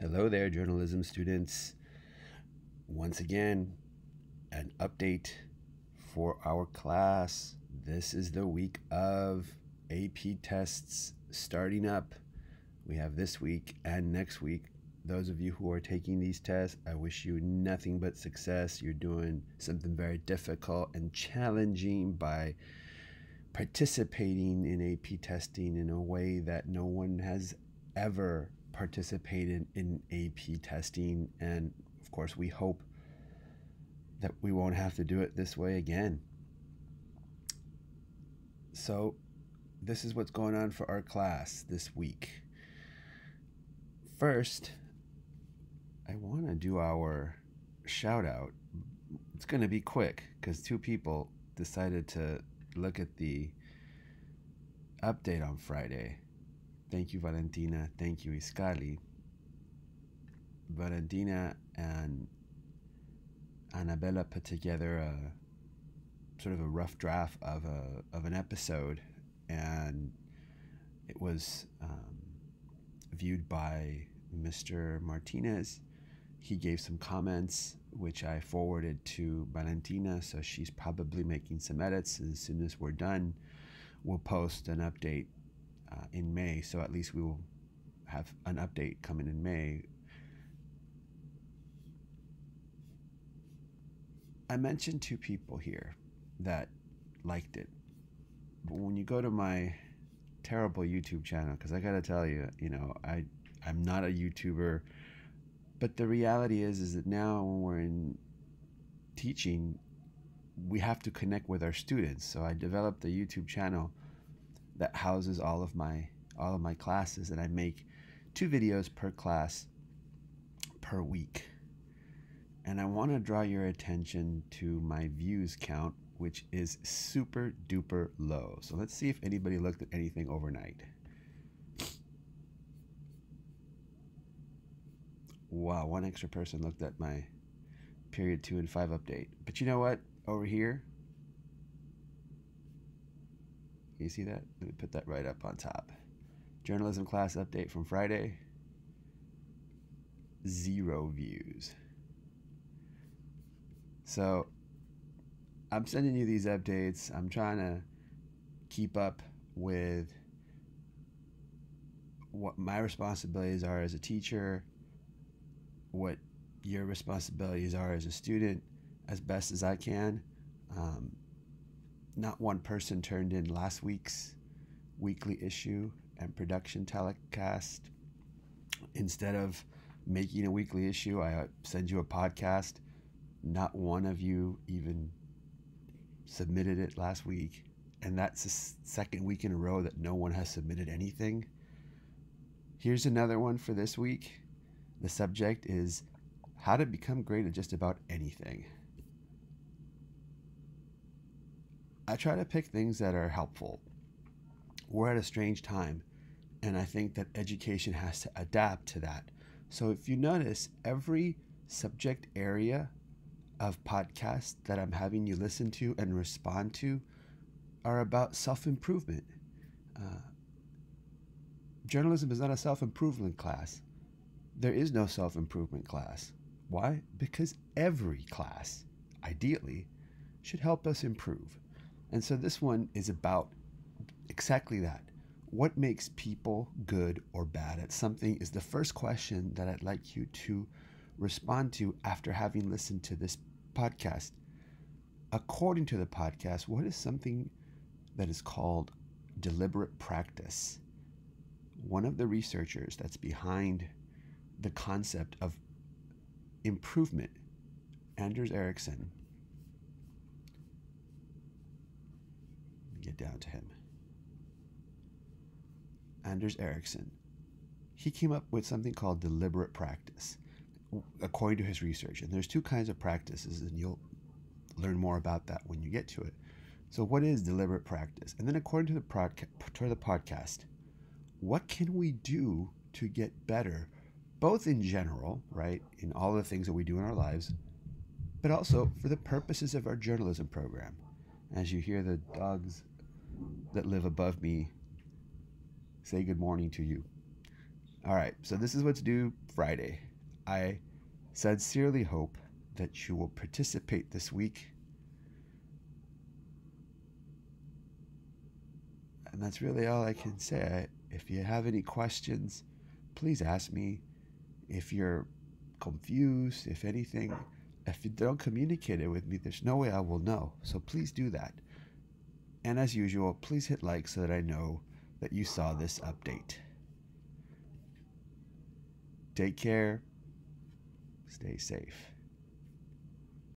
Hello there, journalism students. Once again, an update for our class. This is the week of AP tests starting up. We have this week and next week. Those of you who are taking these tests, I wish you nothing but success. You're doing something very difficult and challenging by participating in AP testing in a way that no one has ever participated in AP testing. And of course, we hope that we won't have to do it this way again. So, this is what's going on for our class this week. First, I want to do our shout out. It's going to be quick because two people decided to look at the update on Friday. Thank you, Valentina. Thank you, Iscali. Valentina and Annabella put together a sort of a rough draft of an episode, and it was viewed by Mr. Martinez. He gave some comments, which I forwarded to Valentina, so she's probably making some edits. As soon as we're done, we'll post an update in May, so at least we will have an update coming in May. I mentioned two people here that liked it, but when you go to my terrible YouTube channel, because I gotta tell you, I'm not a YouTuber, but the reality is that now when we're in teaching, we have to connect with our students. So I developed a YouTube channel that houses all of my classes, and I make 2 videos per class per week. And I want to draw your attention to my views count, which is super duper low. So let's see if anybody looked at anything overnight. Wow, one extra person looked at my period 2 and 5 update. But you know what? Over here, you see that? Let me put that right up on top. Journalism class update from Friday. 0 views. So I'm sending you these updates. I'm trying to keep up with what my responsibilities are as a teacher, what your responsibilities are as a student, as best as I can. Not one person turned in last week's weekly issue and production telecast. Instead of making a weekly issue, I send you a podcast. Not one of you even submitted it last week. And that's the second week in a row that no one has submitted anything. Here's another one for this week. The subject is how to become great at just about anything. I try to pick things that are helpful. We're at a strange time, and I think that education has to adapt to that. So if you notice, every subject area of podcasts that I'm having you listen to and respond to are about self-improvement. Journalism is not a self-improvement class. There is no self-improvement class. Why? Because every class, ideally, should help us improve. And so this one is about exactly that. What makes people good or bad at something is the first question that I'd like you to respond to after having listened to this podcast. According to the podcast, what is something that is called deliberate practice? One of the researchers that's behind the concept of improvement, Anders Ericsson, get down to him. Anders Ericsson, he came up with something called deliberate practice, according to his research. And there's 2 kinds of practices, and you'll learn more about that when you get to it. So what is deliberate practice? And then according to the podcast, what can we do to get better, both in general, right, in all the things that we do in our lives, but also for the purposes of our journalism program. As you hear the dogs that live above me say good morning to you. All right, so this is what's due Friday. I sincerely hope that you will participate this week. And that's really all I can say. If you have any questions, please ask me. If you're confused, if anything, if you don't communicate it with me, there's no way I will know. So please do that. And as usual, please hit like so that I know that you saw this update. Take care. Stay safe.